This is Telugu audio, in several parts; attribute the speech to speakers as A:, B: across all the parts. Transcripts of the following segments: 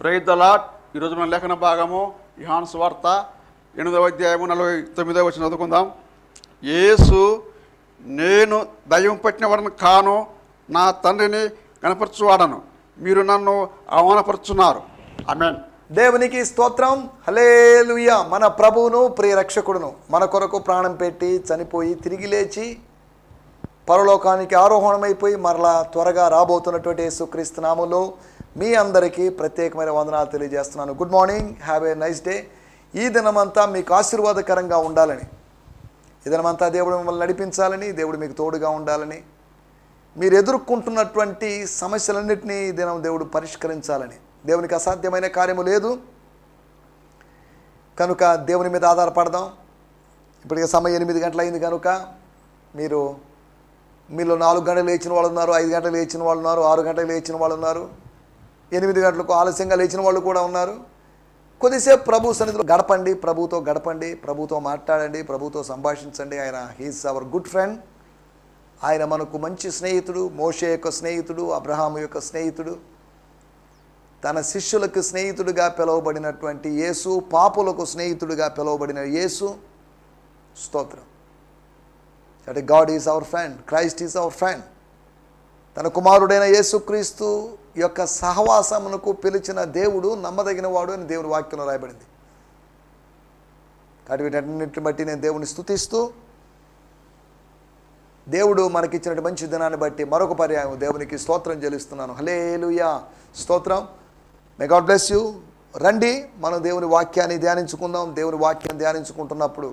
A: Praise the lord. ఈరోజు మన లేఖన భాగము యోహాను సువార్త 8వ అధ్యాయము 49వ వచనం చదువుకుందాం. యేసు, నేను దయ్యం పట్టిన వాడిని కాను, నా తండ్రిని కనపరచువాడను, మీరు నన్ను అవమానపరుచున్నారు. ఆమేన్.
B: దేవునికి స్తోత్రం. హల్లెలూయా. మన ప్రభువును ప్రియ రక్షకుడును మన కొరకు ప్రాణం పెట్టి చనిపోయి తిరిగి లేచి పరలోకానికి ఆరోహణమైపోయి మరలా త్వరగా రాబోతున్నటువంటి యేసుక్రీస్తు నామములో మీ అందరికీ ప్రత్యేకమైన వందనాలు తెలియజేస్తున్నాను. Good morning, have a nice day. ఈ దినమంతా మీకు ఆశీర్వాదకరంగా ఉండాలని, ఈ దినమంతా దేవుడు మిమ్మల్ని నడిపించాలని, దేవుడు మీకు తోడుగా ఉండాలని, మీరు ఎదుర్కొంటున్నటువంటి సమస్యలన్నింటినీ ఈ దినం దేవుడు పరిష్కరించాలని, దేవునికి అసాధ్యమైన కార్యము లేదు కనుక దేవుని మీద ఆధారపడదాం. ఇప్పటికే సమయం 8 గంటలు అయింది కనుక మీలో 4 గంటలు లేచిన వాళ్ళు ఉన్నారు, 5 గంటలు లేచిన వాళ్ళు ఉన్నారు, 6 గంటలు లేచిన వాళ్ళు ఉన్నారు, 8 గంటలకు ఆలస్యంగా లేచిన వాళ్ళు కూడా ఉన్నారు. కొద్దిసేపు ప్రభు సన్నిధిలో గడపండి, ప్రభుతో మాట్లాడండి, ప్రభుతో సంభాషించండి. ఆయన హీస్ అవర్ గుడ్ ఫ్రెండ్. ఆయన మనకు మంచి స్నేహితుడు, మోషే యొక్క స్నేహితుడు, అబ్రహాము యొక్క స్నేహితుడు, తన శిష్యులకు స్నేహితుడిగా పిలువబడినటువంటి యేసు, పాపులకు స్నేహితుడిగా పిలువబడిన యేసు. స్తోత్రం. అంటే God is our friend, Christ is our friend. తన కుమారుడైన యేసుక్రీస్తు యొక్క సహవాసమునకు పిలిచిన దేవుడు నమ్మదగిన వాడు అని దేవుని వాక్యంలో రాయబడింది. కాబట్టి వీటన్నిటిని బట్టి నేను దేవుని స్తుతిస్తూ, దేవుడు మనకిచ్చినటువంటి మంచి దినాన్ని బట్టి మరొక పర్యాయం దేవునికి స్తోత్రం చెల్లిస్తున్నాను. హల్లెలూయా. స్తోత్రం. May God bless you. రండి, మనం దేవుని వాక్యాన్ని ధ్యానించుకుందాం. దేవుని వాక్యం ధ్యానించుకుంటున్నప్పుడు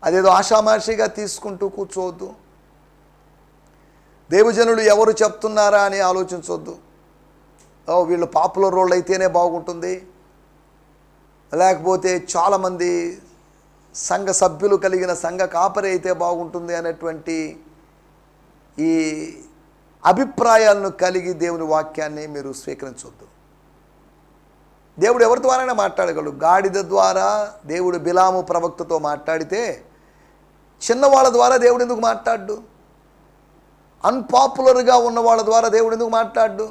B: అదేదో ఆషామాషిగా తీసుకుంటూ కూర్చోవద్దు. దేవజనులు ఎవరు చెప్తున్నారా అని ఆలోచించవద్దు. వీళ్ళు పాపులర్ రోల్ అయితేనే బాగుంటుంది, లేకపోతే చాలామంది సంఘ సభ్యులు కలిగిన సంఘ కాపరి అయితే బాగుంటుంది అనేటువంటి ఈ అభిప్రాయాలను కలిగి దేవుని వాక్యాన్ని మీరు స్వీకరించవద్దు. దేవుడు ఎవరి ద్వారానే మాట్లాడగలడు. గాడిద ద్వారా దేవుడు బిలాము ప్రవక్తతో మాట్లాడితే చిన్నవాళ్ళ ద్వారా దేవుడు ఎందుకు మాట్లాడు? అన్పాపులర్గా ఉన్న వాళ్ళ ద్వారా దేవుడు ఎందుకు మాట్లాడు?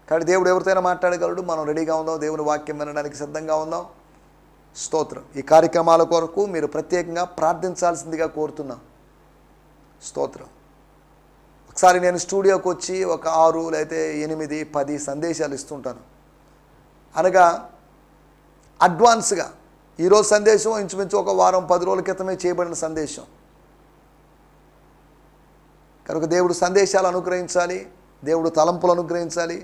B: కాబట్టి దేవుడు ఎవరితోనైనా మాట్లాడగలడు. మనం రెడీగా ఉందాం, దేవుని వాక్యం వినడానికి సిద్ధంగా ఉందాం. స్తోత్రం. ఈ కార్యక్రమాల కొరకు మీరు ప్రత్యేకంగా ప్రార్థించాల్సిందిగా కోరుతున్నాం. స్తోత్రం. ఒకసారి నేను స్టూడియోకి వచ్చి ఒక 6 లేకపోతే 8, 10 సందేశాలు ఇస్తుంటాను. అనగా అడ్వాన్స్గా ఈరోజు సందేశం ఇంచుమించు ఒక వారం 10 రోజుల క్రితమే చేయబడిన సందేశం కనుక దేవుడు సందేశాలు అనుగ్రహించాలి, దేవుడు తలంపులు అనుగ్రహించాలి.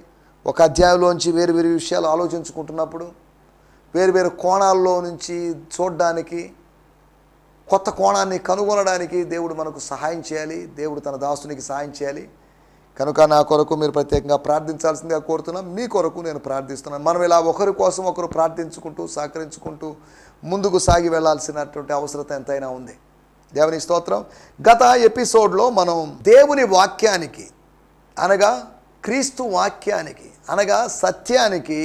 B: ఒక అధ్యాయంలోంచి వేరు వేరు విషయాలు ఆలోచించుకుంటున్నప్పుడు వేరు వేరు కోణాల్లో నుంచి చూడడానికి, కొత్త కోణాన్ని కనుగొనడానికి దేవుడు మనకు సహాయం చేయాలి. దేవుడు తన దాసునికి సహాయం చేయాలి. కనుక నా కొరకు మీరు ప్రత్యేకంగా ప్రార్థించాల్సిందిగా కోరుతున్నాం. మీ కొరకు నేను ప్రార్థిస్తున్నాను. మనం ఇలా ఒకరి కోసం ఒకరు ప్రార్థించుకుంటూ సహకరించుకుంటూ ముందుకు సాగి వెళ్లాల్సినటువంటి అవసరత ఎంతైనా ఉంది. దేవుని స్తోత్రం. గత ఎపిసోడ్లో మనం దేవుని వాక్యానికి అనగా క్రీస్తు వాక్యానికి అనగా సత్యానికి,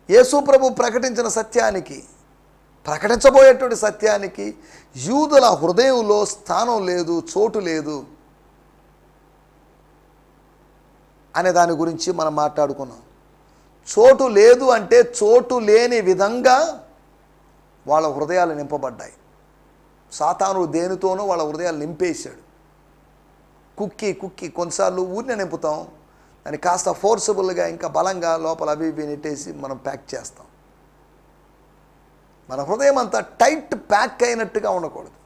B: యేసు ప్రభు ప్రకటించిన సత్యానికి, ప్రకటించబోయేటువంటి సత్యానికి యూదుల హృదయంలో స్థానం లేదు, చోటు లేదు అనే దాని గురించి మనం మాట్లాడుకున్నాం. చోటు లేదు అంటే చోటు లేని విధంగా వాళ్ళ హృదయాలు నింపబడ్డాయి. సాతాను దేనితోనో వాళ్ళ హృదయాలు నింపేశాడు. కుక్కి కొన్నిసార్లు ఊరినే నింపుతాం, దాన్ని కాస్త ఫోర్సబుల్గా ఇంకా బలంగా లోపల అవి నెట్టేసి మనం ప్యాక్ చేస్తాం. మన హృదయం అంతా టైట్ ప్యాక్ అయినట్టుగా ఉండకూడదు.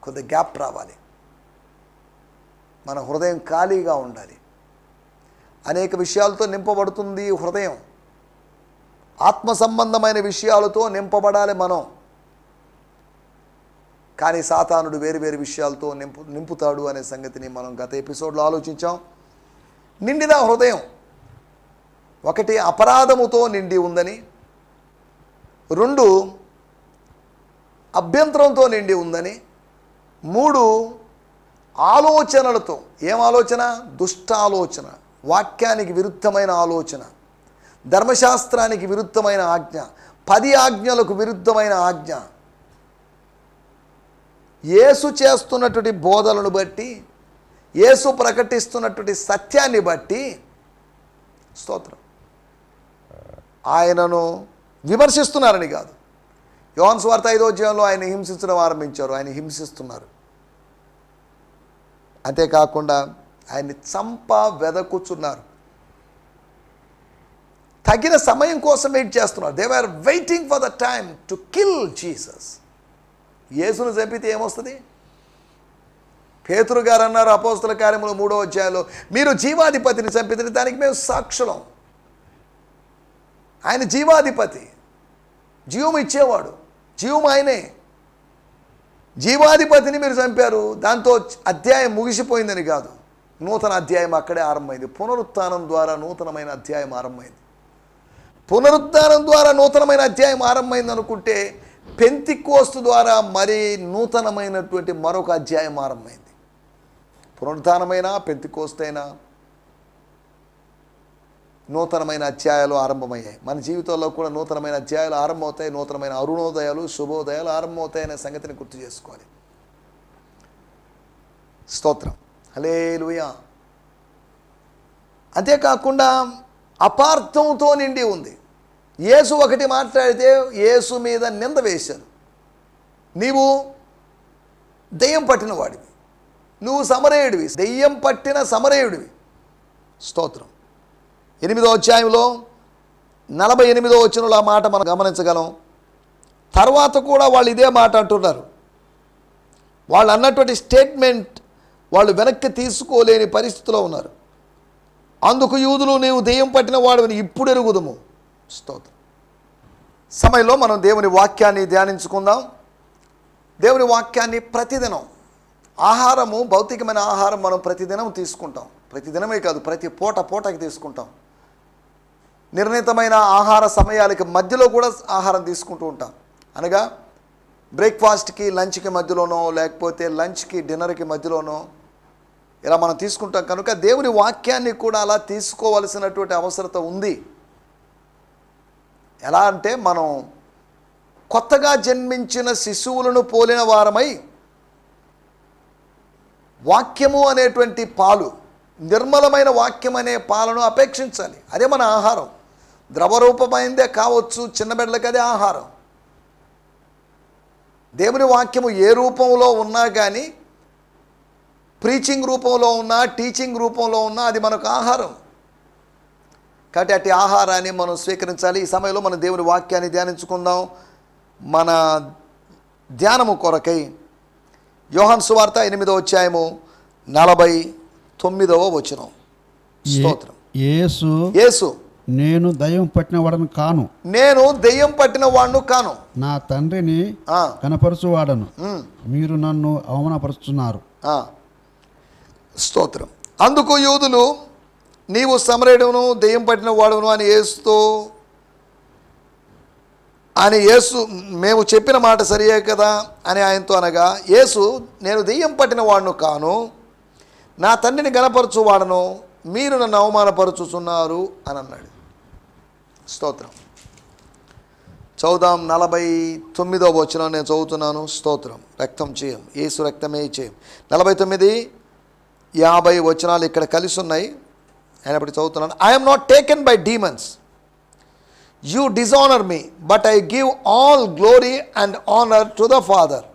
B: కొద్ది గ్యాప్ రావాలి. మన హృదయం ఖాళీగా ఉండాలి. అనేక విషయాలతో నింపబడుతుంది హృదయం. ఆత్మ సంబంధమైన విషయాలతో నింపబడాలి మనం. కానీ సాతానుడు వేరు వేరు విషయాలతో నింపుతాడు అనే సంగతిని మనం గత ఎపిసోడ్లో ఆలోచించాం. నిండిన హృదయం 1 అపరాధముతో నిండి ఉందని, 2 అభ్యంతరంతో నిండి ఉందని, 3 ఆలోచనలతో. ఏం ఆలోచన? దుష్ట ఆలోచన, వాక్యానికి విరుద్ధమైన ఆలోచన, ధర్మశాస్త్రానికి విరుద్ధమైన ఆజ్ఞ, 10 ఆజ్ఞలకు విరుద్ధమైన ఆజ్ఞ, యేసు చేస్తున్నటువంటి బోధలను బట్టి యేసు ప్రకటిస్తున్నటువంటి సత్యాన్ని బట్టి స్తోత్రం ఆయనను విమర్శిస్తున్నారని కాదు. యోహాను సువార్త 5వ అధ్యాయంలో ఆయన హింసించడం ఆరంభించారు, ఆయన హింసిస్తున్నారు. అంతేకాకుండా ఆయన్ని వెదకుచున్నారు. తగిన సమయం కోసం వెయిట్ చేస్తున్నారు. They are waiting for the time to kill Jesus. యేసును చంపితే ఏమొస్తుంది? పేతురు గారు అన్నారు అపోస్తల కార్యములు 3వ అధ్యాయంలో, మీరు జీవాధిపతిని చంపితే దానికి మేము సాక్షులం. ఆయన జీవాధిపతి, జీవం ఇచ్చేవాడు, జీవం ఆయనే. జీవాధిపతిని మీరు చంపారు, దాంతో అధ్యాయం ముగిసిపోయిందని కాదు, నూతన అధ్యాయం అక్కడే ఆరంభమైంది. పునరుత్థానం ద్వారా నూతనమైన అధ్యాయం ఆరంభమైంది. పునరుత్థానం ద్వారా నూతనమైన అధ్యాయం ఆరంభమైంది అనుకుంటే పెంతెకోస్తు ద్వారా మరి నూతనమైనటువంటి మరొక అధ్యాయం ఆరంభమైంది. పునరుత్థానమైన పెంతెకోస్తు అయినా నూతనమైన అధ్యాయాలు ఆరంభమయ్యాయి. మన జీవితంలో కూడా నూతనమైన అధ్యాయాలు ఆరంభమవుతాయి, నూతనమైన అరుణోదయాలు శుభోదయాలు ఆరంభమవుతాయి అనే సంగతిని గుర్తు చేసుకోవాలి. స్తోత్రం, హల్లెలూయా. అంతేకాకుండా అపార్థంతో నిండి ఉంది. యేసు ఒకటి మాట్లాడితే యేసు మీద నింద వేశారు. నీవు దెయ్యం పట్టిన వాడివి, నువ్వు సమరయుడివి, దెయ్యం పట్టిన సమరయుడివి. స్తోత్రం. 8వ అధ్యాయంలో 48వ వచనంలో ఆ మాట మనం గమనించగలం. తర్వాత కూడా వాళ్ళు ఇదే మాట అంటున్నారు. వాళ్ళు అన్నటువంటి స్టేట్మెంట్ వాళ్ళు వెనక్కి తీసుకోలేని పరిస్థితిలో ఉన్నారు. అందుకు యూదులు, నీవు దెయ్యం పట్టిన వాడిని ఇప్పుడు ఎరుగుదుము. స్తోత్రం. సమయంలో మనం దేవుని వాక్యాన్ని ధ్యానించుకుందాం. దేవుని వాక్యాన్ని ప్రతిదినం, ఆహారము, భౌతికమైన ఆహారం మనం ప్రతిదినం తీసుకుంటాం. ప్రతిదినమే కాదు, ప్రతి పూటకి తీసుకుంటాం. నిర్ణీతమైన ఆహార సమయాలకి మధ్యలో కూడా ఆహారం తీసుకుంటూ ఉంటాం. అనగా బ్రేక్ఫాస్ట్కి లంచ్కి మధ్యలోనో, లేకపోతే లంచ్కి డిన్నర్కి మధ్యలోనో ఇలా మనం తీసుకుంటాం. కనుక దేవుని వాక్యాన్ని కూడా అలా తీసుకోవలసినటువంటి అవసరత ఉంది. ఎలా అంటే మనం కొత్తగా జన్మించిన శిశువులను పోలిన వారమై వాక్యము అనేటువంటి పాలు, నిర్మలమైన వాక్యం అనే పాలను అపేక్షించాలి. అదే మన ఆహారం. ద్రవరూపమైందే కావచ్చు, చిన్న బిడ్డలకి అదే ఆహారం. దేవుని వాక్యము ఏ రూపంలో ఉన్నా కానీ, ప్రీచింగ్ రూపంలో ఉన్నా, టీచింగ్ రూపంలో ఉన్నా అది మనకు ఆహారం. కాబట్టి అట్టి ఆహారాన్ని మనం స్వీకరించాలి. ఈ సమయంలో మనం దేవుని వాక్యాన్ని ధ్యానించుకుందాం. మన ధ్యానము కొరకై యోహాను సువార్త 8వ అధ్యాయము 49వ వచనం. స్తోత్రం. యేసు
C: నేను దయ్యం పట్టిన వాడను కాను,
B: నేను దెయ్యం పట్టిన వాడును కాను,
C: నా తండ్రిని కనపరచువాడను, మీరు నన్ను అవమానపరుస్తున్నారు.
B: స్తోత్రం. అందుకు యూదులు, నీవు సమరయుడును దెయ్యం పట్టిన వాడును అని యేసు మేము చెప్పిన మాట సరియే కదా అని ఆయనతో అనగా, యేసు నేను దెయ్యం పట్టిన వాడును కాను, నా తండ్రిని గణపరచువాడను, మీరు నన్ను అవమానపరుచుతున్నారు అని అన్నాడు. స్తోత్రం. చదువుదాం. 49వ వచనం నేను చదువుతున్నాను. స్తోత్రం. రక్తం చేయం, యేసు రక్తమే చేయం. 49, 50 వచనాలు ఇక్కడ కలిసి ఉన్నాయి. అయినప్పుడు చదువుతున్నాను. I'm not taken by demons, you dishonour me, but I give all glory and honour to the father.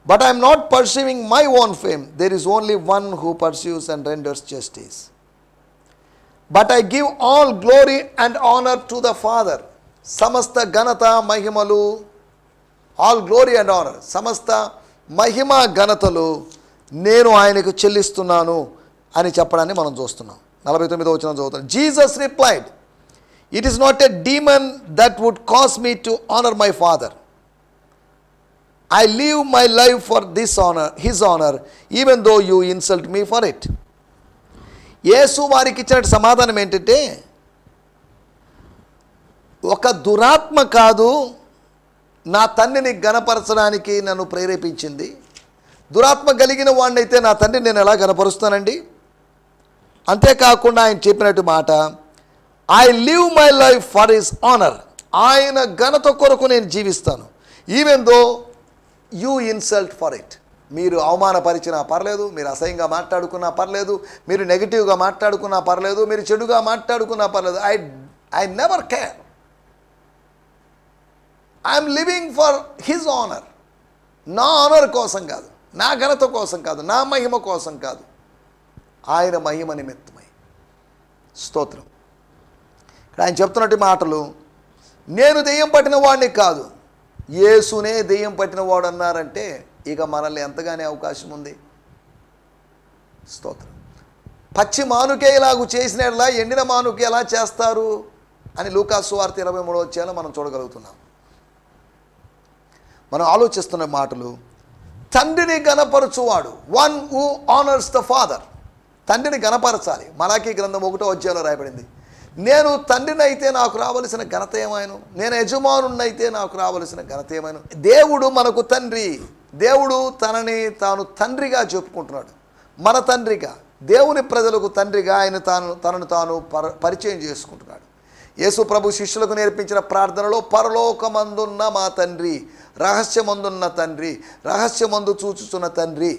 B: But I am not pursuing my own fame. There is only one who pursues and renders justice. But I give all glory and honor to the Father. Samasta ganata mahimalu, all glory and honor. Samasta mahima ganatalu నేను ఆయనకు చెల్లిస్తున్నాను అని చెప్పడాన్ని మనం చూస్తున్నాం. 49వ వచనం చదువుతాం. Jesus replied, it is not a demon that would cause me to honor my Father. I live my life for this honor, his honor, even though you insult me for it. యేసు వారికి ఇచ్చిన సమాధానం ఏంటంటే, ఒక దురాత్మ కాదు నా తండ్రిని గణపరచడానికి నన్ను ప్రేరేపించింది. దురాత్మ కలిగిన వాడినైతే నా తండ్రిని నేను ఎలా గణపరుస్తానండి? అంతేకాకుండా ఆయన చెప్పినట్టు మాట, I live my life for his honour. ఆయన ఘనత కొరకు నేను జీవిస్తాను. Even though you insult for it. మీరు అవమానపరిచినా పర్లేదు, మీరు అసహ్యంగా మాట్లాడుకున్నా పర్లేదు, మీరు నెగిటివ్గా మాట్లాడుకున్నా పర్లేదు, మీరు చెడుగా మాట్లాడుకున్నా పర్లేదు. I never care. I'm living for his honour. నా ఆనర్ కోసం కాదు, నా ఘనత కోసం కాదు, నా మహిమ కోసం కాదు, ఆయన మహిమ నిమిత్తమై. స్తోత్రం. ఇక్కడ ఆయన చెప్తున్నట్టు మాటలు, నేను దెయ్యం పట్టిన వాడిని కాదు, యేసునే దెయ్యం పట్టిన వాడు అన్నారంటే ఇక మనల్ని ఎంతగానే అవకాశం ఉంది. స్తోత్రం. పచ్చి మానుకే ఇలాగూ చేసినట్లా ఎండిన మానుకే ఎలా చేస్తారు అని లూకాసు వార్త 23వ అధ్యాయంలో మనం చూడగలుగుతున్నాం. మనం ఆలోచిస్తున్న మాటలు, తండ్రిని గణపరచువాడు, one who honours the father. తండ్రిని గణపరచాలి. మలాకీ గ్రంథం 1వ అధ్యాయంలో రాయబడింది, నేను తండ్రిని అయితే నాకు రావలసిన ఘనత ఏమైనా, నేను యజమానున్నైతే నాకు రావలసిన ఘనత ఏమైనా. దేవుడు మనకు తండ్రి. దేవుడు తనని తాను తండ్రిగా చెప్పుకుంటున్నాడు, మన తండ్రిగా, దేవుని ప్రజలకు తండ్రిగా ఆయన తనను తాను పరిచయం చేసుకుంటున్నాడు. యేసు ప్రభు శిష్యులకు నేర్పించిన ప్రార్థనలో, పరలోకమందున్న మా తండ్రి, రహస్యమందున్న తండ్రి, రహస్యమందు చూచుచున్న తండ్రి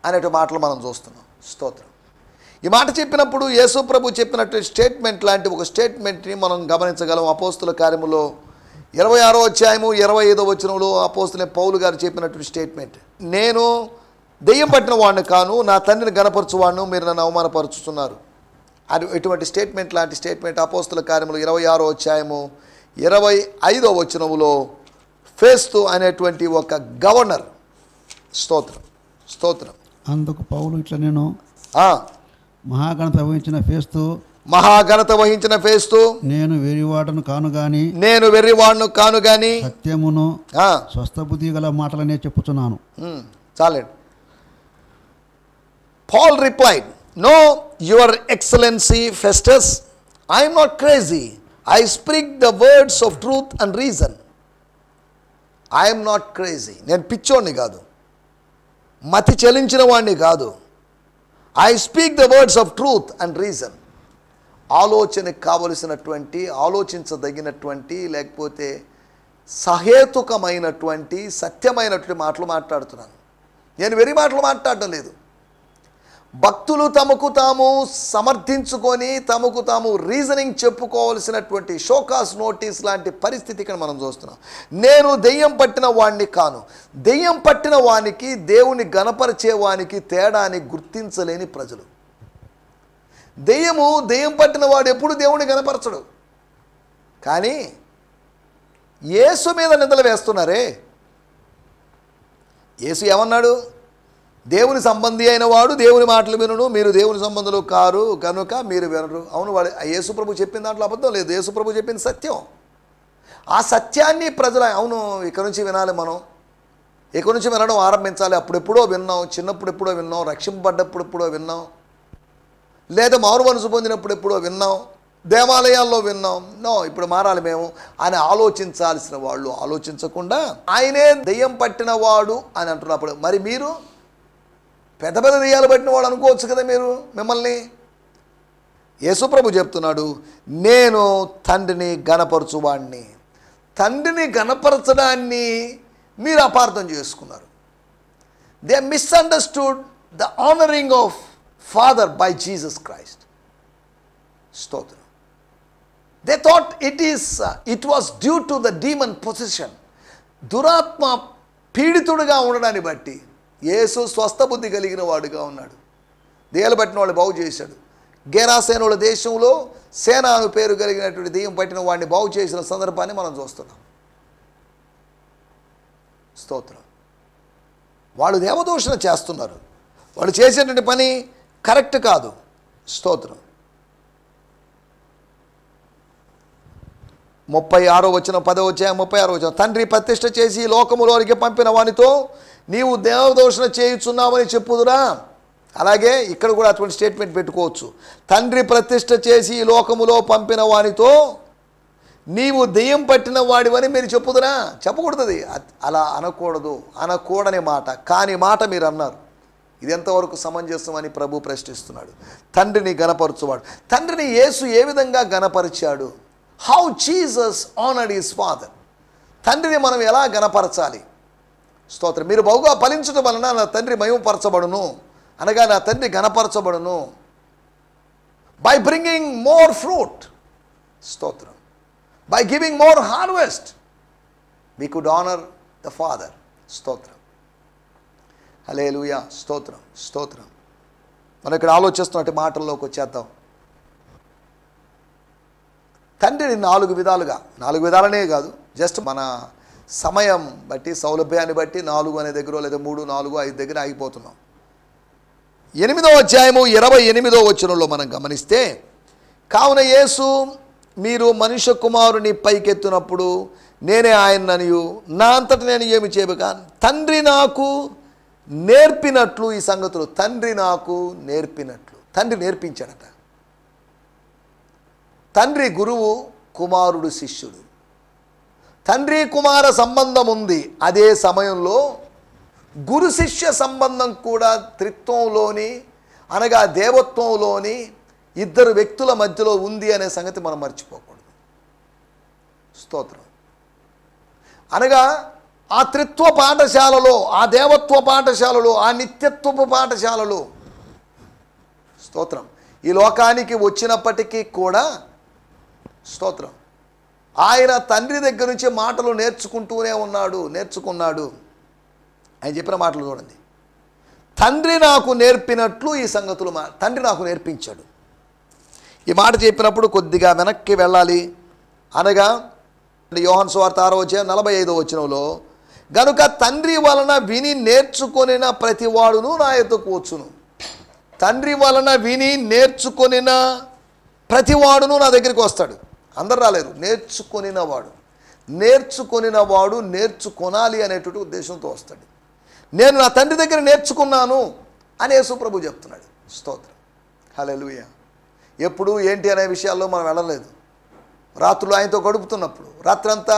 B: అనేటి మాటలు మనం చూస్తున్నాం. స్తోత్రం. ఈ మాట చెప్పినప్పుడు యేసు ప్రభు చెప్పినట్టు స్టేట్మెంట్ లాంటి ఒక స్టేట్మెంట్ని మనం గమనించగలం. అపోస్తుల కార్యములో 26వ అధ్యాయము 25వ వచనంలో అపోస్తులైన పౌలు గారు చెప్పినటువంటి స్టేట్మెంట్, నేను దెయ్యం పట్టిన వాడిని కాను, నా తండ్రిని గణపరచువాడును, మీరు నన్ను అవమానపరుచుతున్నారు. అది ఎటువంటి స్టేట్మెంట్ లాంటి స్టేట్మెంట్ అపోస్తుల కార్యములు 26వ అధ్యాయము 25వ వచనములో ఫేస్తు అనేటువంటి ఒక గవర్నర్. స్తోత్రం, స్తోత్రం.
C: అందుకు పౌలు ఇట్లా, నేను మహాఘనత వహించిన ఫేస్తు నేను వెర్రివాడను కాను గాని సత్యమును స్వస్థబుద్ధి గల మాటలనే చెప్పుచున్నాను.
B: చాలండి. Paul replied, "No, your excellency Festus, I am not crazy. I speak the words of truth and reason. I am not crazy. నేను పిచ్చోడిని కాదు, మతి చెలించిన వాడిని కాదు. I speak the words of truth and reason." ఆలోచనకు కావలసినటువంటి, ఆలోచించదగినటువంటి, లేకపోతే సహేతుకమైనటువంటి, సత్యమైనటువంటి మాటలు మాట్లాడుతున్నాను. నేను వెర్రి మాటలు మాట్లాడటం లేదు. భక్తులు తమకు తాము సమర్థించుకొని తమకు తాము రీజనింగ్ చెప్పుకోవాల్సినటువంటి షోకాస్ నోటీస్ లాంటి పరిస్థితి ఇక్కడ మనం చూస్తున్నాం. నేను దెయ్యం పట్టిన వాడిని కాను. దెయ్యం పట్టిన వానికి, దేవుని గణపరిచే వానికి తేడాని గుర్తించలేని ప్రజలు. దెయ్యం పట్టిన వాడు ఎప్పుడు దేవుని గణపరచడు. కానీ యేసు మీద నిందలు వేస్తున్నారే. యేసు ఏమన్నాడు? దేవుని సంబంధి అయిన వాడు దేవుని మాటలు వినును, మీరు దేవుని సంబంధులు కారు కనుక మీరు వినరు. అవును, వాడు యేసు ప్రభు చెప్పిన దాంట్లో అబద్ధం లేదు. యేసు ప్రభు చెప్పింది సత్యం. ఆ సత్యాన్ని ప్రజలు అవును ఇక్కడ నుంచి వినాలి, మనం ఇక్కడ నుంచి వినడం ఆరంభించాలి. అప్పుడెప్పుడో విన్నాం, చిన్నప్పుడు ఎప్పుడో విన్నాం, రక్షింపబడ్డప్పుడు ఎప్పుడో విన్నాం, లేదా మారు మనసు పొందినప్పుడు ఎప్పుడో విన్నాం, దేవాలయాల్లో విన్నాం. నో, ఇప్పుడు మారాలి మేము అని ఆలోచించాల్సిన వాళ్ళు ఆలోచించకుండా ఆయనే దెయ్యం పట్టిన వాడు అని అంటున్నప్పుడు, మరి మీరు పెద్ద పెద్ద దెయ్యాలు పట్టిన వాడు అనుకోవచ్చు కదా మీరు మిమ్మల్ని. యేసుప్రభు చెప్తున్నాడు, నేను తండ్రిని గణపరచువాడిని. తండ్రిని గణపరచడాన్ని మీరు అపార్థం చేసుకున్నారు. They misunderstood the honouring of father by Jesus Christ. స్తోత్రం. They thought it was due to the demon possession. దురాత్మ పీడితుడుగా ఉండడాన్ని బట్టి యేసు స్వస్థబుద్ధి కలిగిన వాడుగా ఉన్నాడు. దెయ్యాలు పట్టిన వాళ్ళు బాగు చేశాడు. గెరాసేనుల దేశంలో సేన అను పేరు కలిగినటువంటి దెయ్యం పట్టిన వాడిని బాగు చేసిన సందర్భాన్ని మనం చూస్తున్నాం. స్తోత్రం. వాళ్ళు దేవదూషణ చేస్తున్నారు. వాళ్ళు చేసేటువంటి పని కరెక్ట్ కాదు. స్తోత్రం. 36వ వచనం 10వ అధ్యాయం 36వ వచనం, తండ్రి ప్రతిష్ఠ చేసి లోకములోనికి పంపిన వానితో నీవు దేవదూషణ చేయుచున్నావని చెప్పుదురా. అలాగే ఇక్కడ కూడా అటువంటి స్టేట్మెంట్ పెట్టుకోవచ్చు. తండ్రి ప్రతిష్ఠ చేసి లోకములో పంపిన వానితో నీవు దెయ్యం పట్టిన వాడివని మీరు చెప్పుదురా. చెప్పకూడదు, అలా అనకూడదు, అనకూడని మాట. కాని మాట మీరు అన్నారు. ఇది ఎంతవరకు సమంజసం అని ప్రభు ప్రశ్నిస్తున్నాడు. తండ్రిని గణపరచువాడు. తండ్రిని యేసు ఏ విధంగా గణపరిచాడు? How Jesus honoured his father. తండ్రిని మనం ఎలా గణపరచాలి? స్తోత్రం. మీరు బహుగా ఫలించడం వలన నా తండ్రి మహిమపరచబడును, అనగా నా తండ్రి ఘనపరచబడును. బై బ్రింగింగ్ మోర్ ఫ్రూట్, స్తోత్రం, by giving more harvest we could honour the father. స్తోత్రం, హల్లెలూయా, స్తోత్రం, స్తోత్రం. మనం ఇక్కడ ఆలోచిస్తున్నట్టు మాటల్లోకి వచ్చేద్దాం. తండ్రిని 4 విధాలుగా, 4 విధాలనే కాదు, జస్ట్ మన సమయం బట్టి, సౌలభ్యాన్ని బట్టి 4 అనే దగ్గర, లేదా 3, 4, 5 దగ్గర ఆగిపోతున్నాం. 8వ అధ్యాయము 28వ వచనంలో మనం గమనిస్తే, కావున యేసు మీరు మనుష్య కుమారుని పైకెత్తినప్పుడు నేనే ఆయననియు నా అంతట నేను ఏమి చేయబక తండ్రి నాకు నేర్పినట్లు, ఈ సంగతులు తండ్రి నాకు నేర్పినట్లు. తండ్రి నేర్పించాడట. తండ్రి గురువు, కుమారుడు శిష్యుడు. తండ్రి కుమార సంబంధం ఉంది. అదే సమయంలో గురు శిష్య సంబంధం కూడా త్రిత్వంలోని, అనగా దేవత్వంలోని 2 వ్యక్తుల మధ్యలో ఉంది అనే సంగతి మనం మర్చిపోకూడదు. స్తోత్రం. అనగా ఆ త్రిత్వ పాఠశాలలో, ఆ దేవత్వ పాఠశాలలో, ఆ నిత్యత్వపు పాఠశాలలో, స్తోత్రం, ఈ లోకానికి వచ్చినప్పటికీ కూడా, స్తోత్రం, ఆయన తండ్రి దగ్గర నుంచి మాటలు నేర్చుకున్నాడు. ఆయన చెప్పిన మాటలు చూడండి. తండ్రి నాకు నేర్పినట్లు ఈ సంగతులు తండ్రి నాకు నేర్పించాడు. ఈ మాట చెప్పినప్పుడు కొద్దిగా వెనక్కి వెళ్ళాలి. అనగా యోహాను సువార్త 6వ అధ్యాయం 45వ వచనంలో, గనుక తండ్రి వలన విని నేర్చుకొనిన ప్రతివాడును నా యొద్దకు వచ్చును. తండ్రి వలన విని నేర్చుకొనిన ప్రతివాడును నా దగ్గరికి వస్తాడు. అందరు రాలేరు. నేర్చుకొనినవాడు నేర్చుకొనాలి అనేటువంటి ఉద్దేశంతో వస్తాడు. నేను నా తండ్రి దగ్గర నేర్చుకున్నాను అని యేసు ప్రభు చెప్తున్నాడు. స్తోత్రం, హల్లెలూయా. ఎప్పుడు ఏంటి అనే విషయాల్లో మనం వెళ్ళలేదు. రాత్రులు ఆయనతో గడుపుతున్నప్పుడు, రాత్రంతా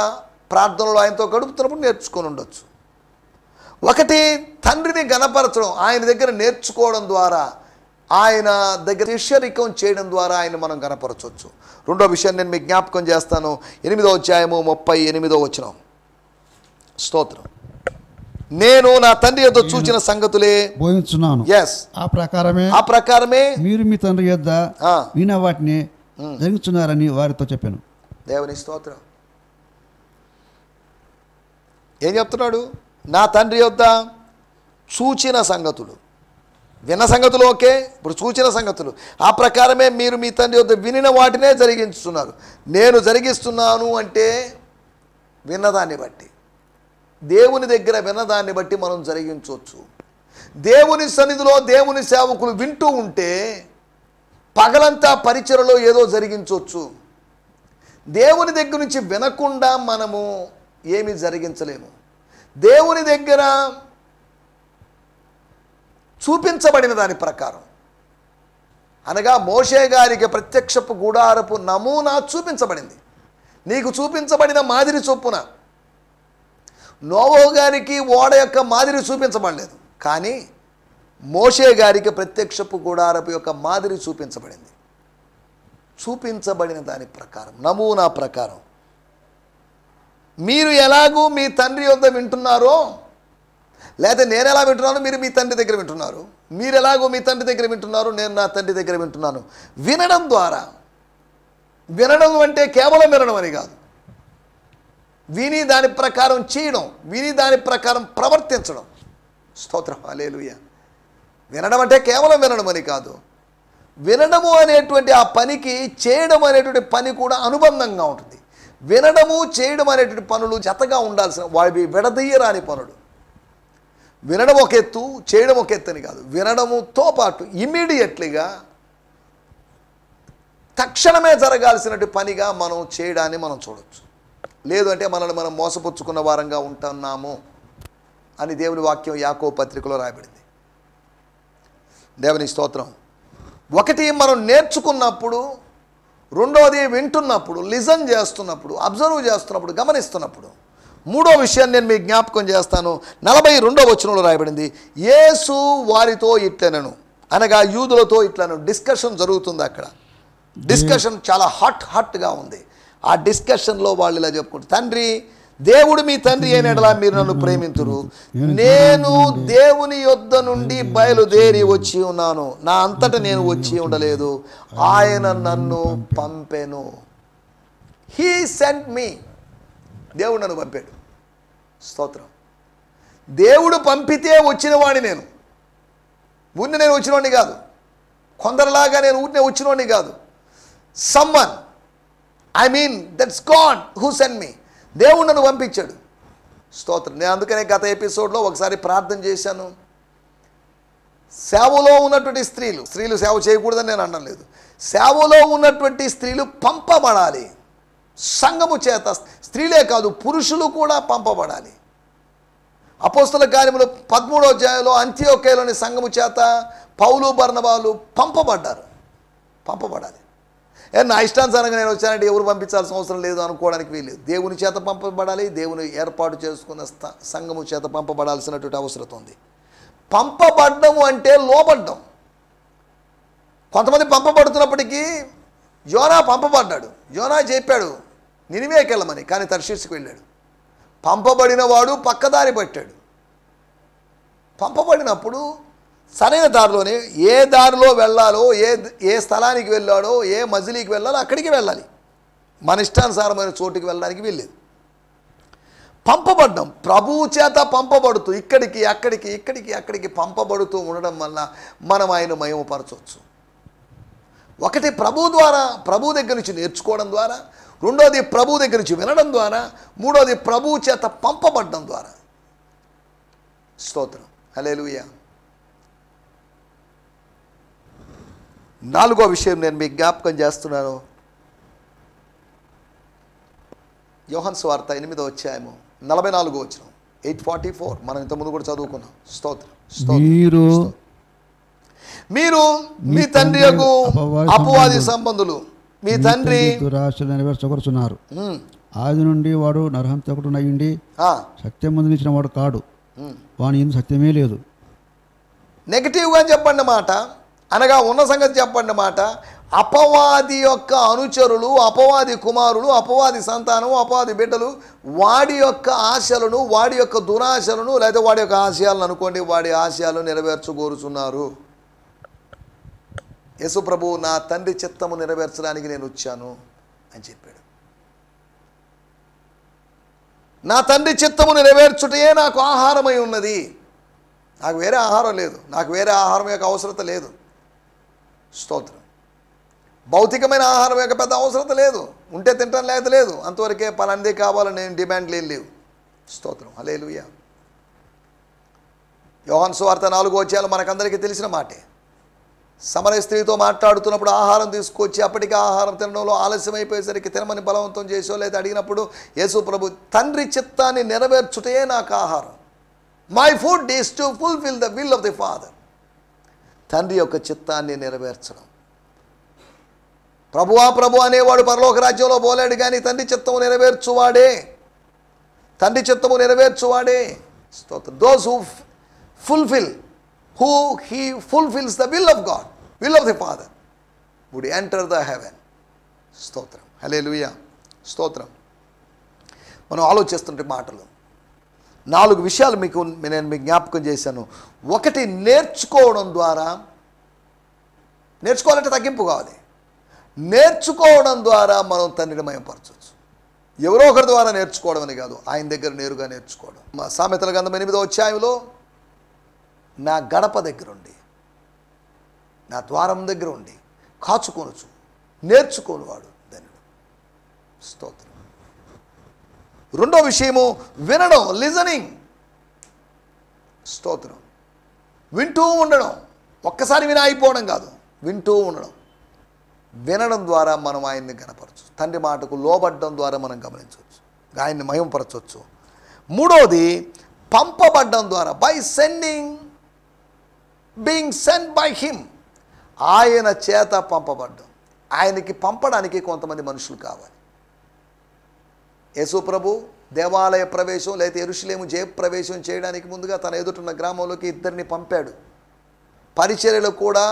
B: ప్రార్థనలో ఆయనతో గడుపుతున్నప్పుడు నేర్చుకొని ఉండొచ్చు. ఒకటి, తండ్రిని గణపరచడం, ఆయన దగ్గర నేర్చుకోవడం ద్వారా, ఆయన దగ్గర శిష్యరికం చేయడం ద్వారా ఆయన మనం గణపరచవచ్చు. రెండో విషయం నేను మీకు జ్ఞాపకం చేస్తాను. 8వ అధ్యాయము 38వ వచనం. స్తోత్రం. నేను నా తండ్రి యొద్ద చూచిన సంగతులే
C: బోధించున్నాను. ఆ ప్రకారమే మీరు మీ తండ్రి యొద్ద విన్న వాటిని జరిగించున్నారని వారితో చెప్పాను.
B: దేవుని స్తోత్రం. ఏం చెప్తున్నాడు? నా తండ్రి యొద్ద చూచిన సంగతులు, విన్న సంగతులు ఓకే, ఇప్పుడు చూచిన సంగతులు, ఆ ప్రకారమే మీరు మీ తండ్రి యొద్ద వినిన వాటినే జరిగిస్తున్నారు. నేను జరిగిస్తున్నాను అంటే విన్నదాన్ని బట్టి, దేవుని దగ్గర విన్నదాన్ని బట్టి మనం జరిగించవచ్చు. దేవుని సన్నిధిలో దేవుని సేవకులు వింటూ ఉంటే పగలంతా పరిచర్యలో ఏదో జరిగించవచ్చు. దేవుని దగ్గర నుంచి వినకుండా మనము ఏమీ జరిగించలేము. దేవుని దగ్గర చూపించబడిన దాని ప్రకారం, అనగా మోషే గారికి ప్రత్యక్షపు గుడారపు నమూనా చూపించబడింది. నీకు చూపించబడిన మాదిరి చొప్పున. నోవహు గారికి ఓడ యొక్క మాదిరి చూపించబడలేదు, కానీ మోషే గారికి ప్రత్యక్షపు గుడారపు యొక్క మాదిరి చూపించబడింది. చూపించబడిన దాని ప్రకారం, నమూనా ప్రకారం మీరు ఎలాగూ మీ తండ్రి యొద్ద వింటున్నారో, లేదా నేను ఎలా వింటున్నాను మీరు మీ తండ్రి దగ్గర వింటున్నారు, మీరు ఎలాగో మీ తండ్రి దగ్గర వింటున్నారు, నేను నా తండ్రి దగ్గర వింటున్నాను. వినడం ద్వారా, వినడం అంటే కేవలం వినడం అని కాదు, విని దాని ప్రకారం చేయడం, విని దాని ప్రకారం ప్రవర్తించడం. స్తోత్రం, హల్లెలూయా. వినడం అంటే కేవలం వినడం అని కాదు, వినడము అనేటువంటి ఆ పనికి చేయడం అనేటువంటి పని కూడా అనుబంధంగా ఉంటుంది. వినడము చేయడం అనేటువంటి పనులు జతగా ఉండాల్సిన, వాడి విడదీయరాని పనులు. వినడం ఒక ఎత్తు, చేయడం ఒక ఎత్తు అని కాదు, వినడముతో పాటు ఇమ్మీడియట్లీగా తక్షణమే జరగాల్సినటువంటి పనిగా మనం చేయడాన్ని మనం చూడవచ్చు. లేదు అంటే మనల్ని మనం మోసపుచ్చుకున్న వారంగా ఉంటున్నాము అని దేవుని వాక్యం యాకోబు పత్రికలో రాయబడింది. దేవుని స్తోత్రం. ఒకటి మనం నేర్చుకున్నప్పుడు, రెండోది వింటున్నప్పుడు, లిజన్ చేస్తున్నప్పుడు, అబ్జర్వ్ చేస్తున్నప్పుడు, గమనిస్తున్నప్పుడు. మూడో విషయాన్ని నేను మీకు జ్ఞాపకం చేస్తాను. 42వ వచనంలో రాయబడింది, యేసు వారితో ఇట్లనెను, అనగా యూదులతో ఇట్లను. డిస్కషన్ జరుగుతుంది అక్కడ. డిస్కషన్ చాలా హాట్గా ఉంది. ఆ డిస్కషన్లో వాళ్ళు ఇలా చెప్పుకుంటారు, తండ్రి దేవుడు మీ తండ్రి అయిన యెడల మీరు నన్ను ప్రేమింతురు. నేను దేవుని యొద్ద నుండి బయలుదేరి వచ్చి ఉన్నాను, నా అంతటా నేను వచ్చి ఉండలేదు, ఆయన నన్ను పంపెను. He sent me. దేవుడు నన్ను పంపాడు. స్తోత్రం. దేవుడు పంపితే వచ్చిన వాడిని. నేను ఊరిని నేను వచ్చినవాడిని కాదు, కొందరిలాగా నేను ఊరినే వచ్చినవాడిని కాదు. Someone, I mean that's God who sent me. దేవుడు నన్ను పంపించాడు. స్తోత్రం. నేను అందుకనే గత ఎపిసోడ్లో ఒకసారి ప్రార్థన చేశాను. సేవలో ఉన్నటువంటి స్త్రీలు సేవ చేయకూడదని నేను అనడం లేదు. సేవలో ఉన్నటువంటి స్త్రీలు పంపబడాలి సంఘము చేత. స్త్రీలే కాదు, పురుషులు కూడా పంపబడాలి. అపోస్తల కార్యములు 13వ అధ్యాయంలో అంతియోక్యలోని సంఘము చేత పౌలు బర్నబాలు పంపబడాలి. నా ఇష్టానుసారంగా నేను వచ్చానంటే ఎవరు పంపించాల్సిన అవసరం లేదు అనుకోవడానికి వీలేదు. దేవుని చేత పంపబడాలి, దేవుని ఏర్పాటు చేసుకున్న సంఘము చేత పంపబడాల్సినటువంటి అవసరం ఉంది. పంపబడ్డము అంటే లోబడ్డం. కొంతమంది పంపబడుతున్నప్పటికీ యోనా పంపబడ్డాడు. యోనా చెప్పాడు నినివేకి వెళ్ళమని, కానీ తర్షీసుకు వెళ్ళాడు. పంపబడిన వాడు పక్కదారి పట్టాడు. పంపబడినప్పుడు సరైన దారిలోనే, ఏ దారిలో వెళ్ళాలో, ఏ స్థలానికి వెళ్ళాడో, ఏ మజిలీకి వెళ్ళాలో అక్కడికి వెళ్ళాలి. మన ఇష్టానుసారమైన చోటుకి వెళ్ళడానికి వెళ్ళేది. పంపబడ్డం, ప్రభువు చేత పంపబడుతూ ఇక్కడికి పంపబడుతూ ఉండడం వల్ల మనం ఆయన మహిమపరచవచ్చు. ఒకటి ప్రభు దగ్గర నుంచి నేర్చుకోవడం ద్వారా, రెండోది ప్రభు దగ్గర నుంచి వినడం ద్వారా, మూడోది ప్రభువు చేత పంపబడ్డం ద్వారా. స్తోత్రం. హల్లెలూయా. నాలుగో విషయం నేను మీకు జ్ఞాపకం చేస్తున్నాను. యోహాను సువార్త 8వ అధ్యాయము 44వ వచనం, 8:44. మనం ఇంతకుముందు కూడా చదువుకున్నాం. స్తోత్రం. మీరు మీ తండ్రి యొక్క అపవాది సంబంధులు, మీ తండ్రి
C: దురాశలు నెరవేర్చగొరుచున్నారు. ఆది నుండి వాడు నరహంతకుడు అయ్యుండి సత్యం మందించిన వాడు కాడు, వాని యందు సత్యమే లేదు.
B: నెగటివ్గా చెప్పండి మాట, అనగా ఉన్న సంగతి చెప్పండి మాట. అపవాది యొక్క అనుచరులు, అపవాది కుమారులు, అపవాది సంతానం, అపవాది బిడ్డలు వాడి యొక్క ఆశలను, వాడి యొక్క దురాశలను, లేదా వాడి యొక్క ఆశయాలను అనుకోండి, వాడి ఆశయాలను నెరవేర్చుకోరుచున్నారు. యేసు ప్రభువు నా తండ్రి చిత్తము నెరవేర్చడానికి నేను వచ్చాను అని చెప్పాడు. నా తండ్రి చిత్తము నెరవేర్చుటయే నాకు ఆహారమై ఉన్నది. నాకు వేరే ఆహారం లేదు, నాకు వేరే ఆహారం యొక్క అవసరత లేదు. స్తోత్రం. భౌతికమైన ఆహారం యొక్క పెద్ద అవసరత లేదు. ఉంటే తింటాను, లేకపోతే లేదు. అంతవరకే పలాందే కావాలని నేను డిమాండ్లు ఏం లేవు. స్తోత్రం. హల్లెలూయా. యోహాను సువార్త 4వ అధ్యాయంలో మనకందరికీ తెలిసిన మాటే. సమరయ స్త్రీతో మాట్లాడుతున్నప్పుడు ఆహారం తీసుకొచ్చి అప్పటికి ఆహారం తినడంలో ఆలస్యం అయిపోయేసరికి తినమని బలవంతం చేసో లేదా అడిగినప్పుడు యేసు ప్రభు తండ్రి చిత్తాన్ని నెరవేర్చుటే నాకు ఆహారం. My food is to fulfil the will of the father. తండ్రి యొక్క చిత్తాన్ని నెరవేర్చడం. ప్రభువా ప్రభు అనేవాడు పరలోక రాజ్యంలో పోలేడు, కానీ తండ్రి చిత్తము నెరవేర్చువాడే. స్తోత్రం. Those who fulfil, who he fulfills the will of God, will of the Father, would enter the heaven. స్తోత్రం. హల్లెలూయా. స్తోత్రం. మనం ఆలోచిస్తుంటే మాటలు 4 విషయాలు నేను మీకు జ్ఞాపకం చేశాను. ఒకటి, నేర్చుకోవడం ద్వారా, నేర్చుకోవాలంటే తగ్గింపు కావాలి. నేర్చుకోవడం ద్వారా మనం తండ్రిని మహిమపరచవచ్చు. ఎవరో ఒకరి ద్వారా నేర్చుకోవడం అని కాదు, ఆయన దగ్గర నేరుగా నేర్చుకోవడం. సామెతల గ్రంథం 8వ అధ్యాయంలో నా గడప దగ్గరుండి, నా ద్వారం దగ్గర ఉండి కాచుకొనుచు నేర్చుకోనివాడు ధన్యుడు. స్తోత్రం. రెండో విషయము వినడం, లిజనింగ్. స్తోత్రం. వింటూ ఉండడం. ఒక్కసారి విని అయిపోవడం కాదు, వింటూ ఉండడం. వినడం ద్వారా మనం ఆయన్ని గణపరచు. తండ్రి మాటకు లోబడ్డం ద్వారా మనం గమనించవచ్చు, ఆయన్ని మహిమపరచవచ్చు. మూడోది, పంపబడ్డం ద్వారా, by sending, being sent by him. ఆయన చేత పంపబడ్డం. ఆయనకి పంపడానికి కొంతమంది మనుషులు కావాలి. యేసు ప్రభు దేవాలయ ప్రవేశం లేదా యెరూషలేము జయప్రవేశం చేయడానికి ముందుగా తన ఎదుటున్న గ్రామంలోకి 2 పంపాడు. పరిచర్యలు కూడా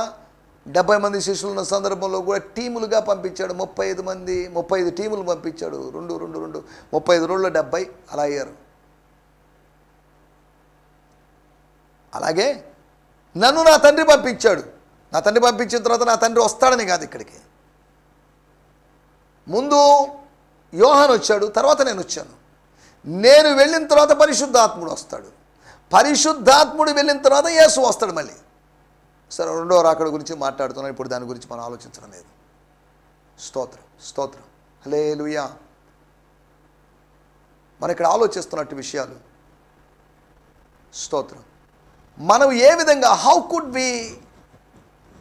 B: 70 మంది శిష్యులు ఉన్న సందర్భంలో కూడా టీములుగా పంపించాడు. 35 టీములు పంపించాడు. 35 రోజుల్లో 70 అలా అయ్యారు. అలాగే నన్ను నా తండ్రి పంపించాడు. నా తండ్రి పంపించిన తర్వాత నా తండ్రి వస్తాడని కాదు, ఇక్కడికి ముందు యోహాను వచ్చాడు, తర్వాత నేను వచ్చాను. నేను వెళ్ళిన తర్వాత పరిశుద్ధాత్ముడు వస్తాడు. పరిశుద్ధాత్ముడు వెళ్ళిన తర్వాత యేసు వస్తాడు మళ్ళీ. సరే, రెండో రాకడ గురించి మాట్లాడుతున్నాను. ఇప్పుడు దాని గురించి మనం ఆలోచించడం లేదు. స్తోత్రం, స్తోత్రం, హల్లెలూయా. మనం ఇక్కడ ఆలోచిస్తున్నట్టు విషయాలు. స్తోత్రం. మనం ఏ విధంగా how could we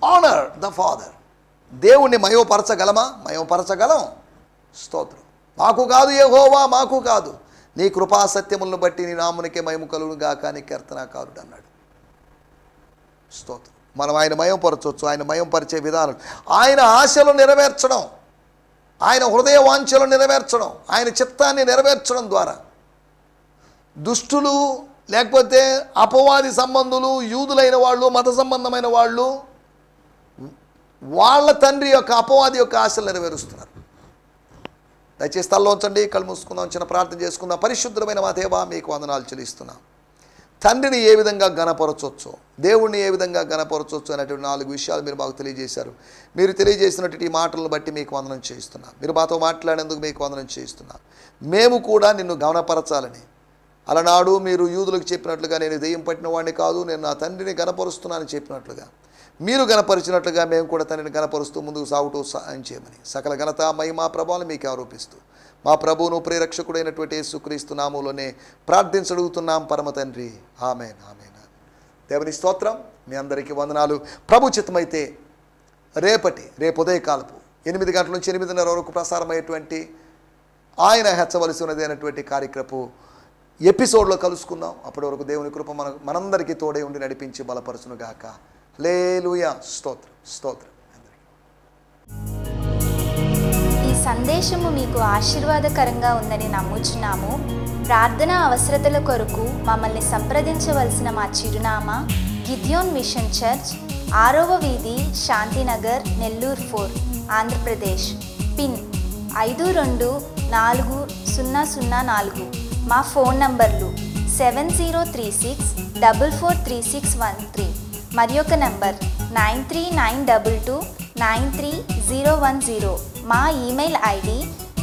B: honour the father? దేవుణ్ణి మయోపరచగలమా? మయోపరచగలం. స్తోత్రం. మాకు కాదు యెహోవా, మాకు కాదు, నీ కృపా సత్యములను బట్టి నీ నామునికే మహిమ కలుగును గాక అని కీర్తనాకారుడు అన్నాడు. స్తోత్రం. మనం ఆయన మయంపరచవచ్చు. ఆయన మయంపరిచే విధానం, ఆయన ఆశలు నెరవేర్చడం, ఆయన హృదయ వాంఛలు నెరవేర్చడం, ఆయన చిత్తాన్ని నెరవేర్చడం ద్వారా దుష్టులు లేకపోతే అపవాది సంబంధులు, యూదులైన వాళ్ళు, మత సంబంధమైన వాళ్ళు వాళ్ళ తండ్రి యొక్క అపవాది యొక్క ఆశలు నెరవేరుస్తున్నారు. దయచేసి తలలో ఉంచండి, కళ్ళు మూసుకుందాం, చిన్న ప్రార్థన చేసుకుందాం. పరిశుద్ధమైన మా దేవా, మీకు వందనాలు చెల్లిస్తున్నాం. తండ్రిని ఏ విధంగా ఘనపరచొచ్చో, దేవుణ్ణి ఏ విధంగా ఘనపరచొచ్చు అనేటువంటి 4 విషయాలు మీరు మాకు తెలియజేశారు. మీరు తెలియజేసినటువంటి ఈ మాటలను బట్టి మీకు వందనం చేయిస్తున్నాం. మీరు మాతో మాట్లాడేందుకు మీకు వందనం చేయిస్తున్నాం. మేము కూడా నిన్ను ఘనపరచాలని, అలనాడు మీరు యూదులకు చెప్పినట్లుగా నేను దెయ్యం పట్టిన వాడిని కాదు, నేను నా తండ్రిని ఘనపరుస్తున్నానని చెప్పినట్లుగా మీరు ఘనపరిచినట్లుగా మేము కూడా తండ్రిని ఘనపరుస్తూ ముందుకు సాగుతూ సహాయం చేయమని సకల ఘనత మహిమ ప్రభావాలు మీకు ఆరోపిస్తూ మా ప్రభువును ప్రేరక్షకుడైనటువంటి యేసుక్రీస్తు నామములోనే ప్రార్థించడుగుతున్నాం పరమ తండ్రి. ఆమేన్, ఆమేన్. దేవుని స్తోత్రం. మీ అందరికీ వందనాలు. ప్రభు చిత్తమైతే రేపు ఉదయకాలపు 8 గంటల నుంచి 8:30 వరకు ప్రసారమయ్యేటువంటి ఆయన హెచ్చవలసి ఉన్నది అయినటువంటి కార్యక్రమపు ఎపిసోడ్లో కలుసుకుందాం. అప్పటి వరకు దేవుని కృప మనందరికీ తోడే ఉండి నడిపించి బలపరచును గాక. హల్లెలూయా. స్తోత్రం, స్తోత్రం.
D: ఈ సందేశము మీకు ఆశీర్వాదకరంగా ఉందని నమ్ముచున్నాము. ప్రార్థన అవసరతల కొరకు మమ్మల్ని సంప్రదించవలసిన మా చిరునామా గిద్యోన్ మిషన్ చర్చ్, 6వ వీధి, శాంతినగర్, నెల్లూరు 4, ఆంధ్రప్రదేశ్. పిన్ 524004. మా ఫోన్ నంబర్లు 7036443613 మరి ఒక నంబర్ 9392293010. మా ఈమెయిల్ ఐడి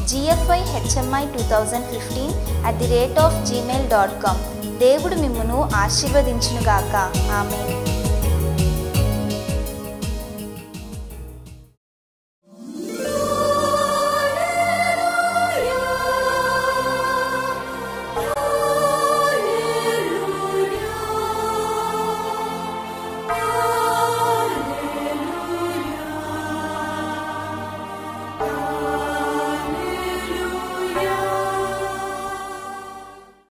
D: gfihmi2015@gmail.com. దేవుడు మిమ్మును ఆశీర్వదించునుగాక. ఆమేన్.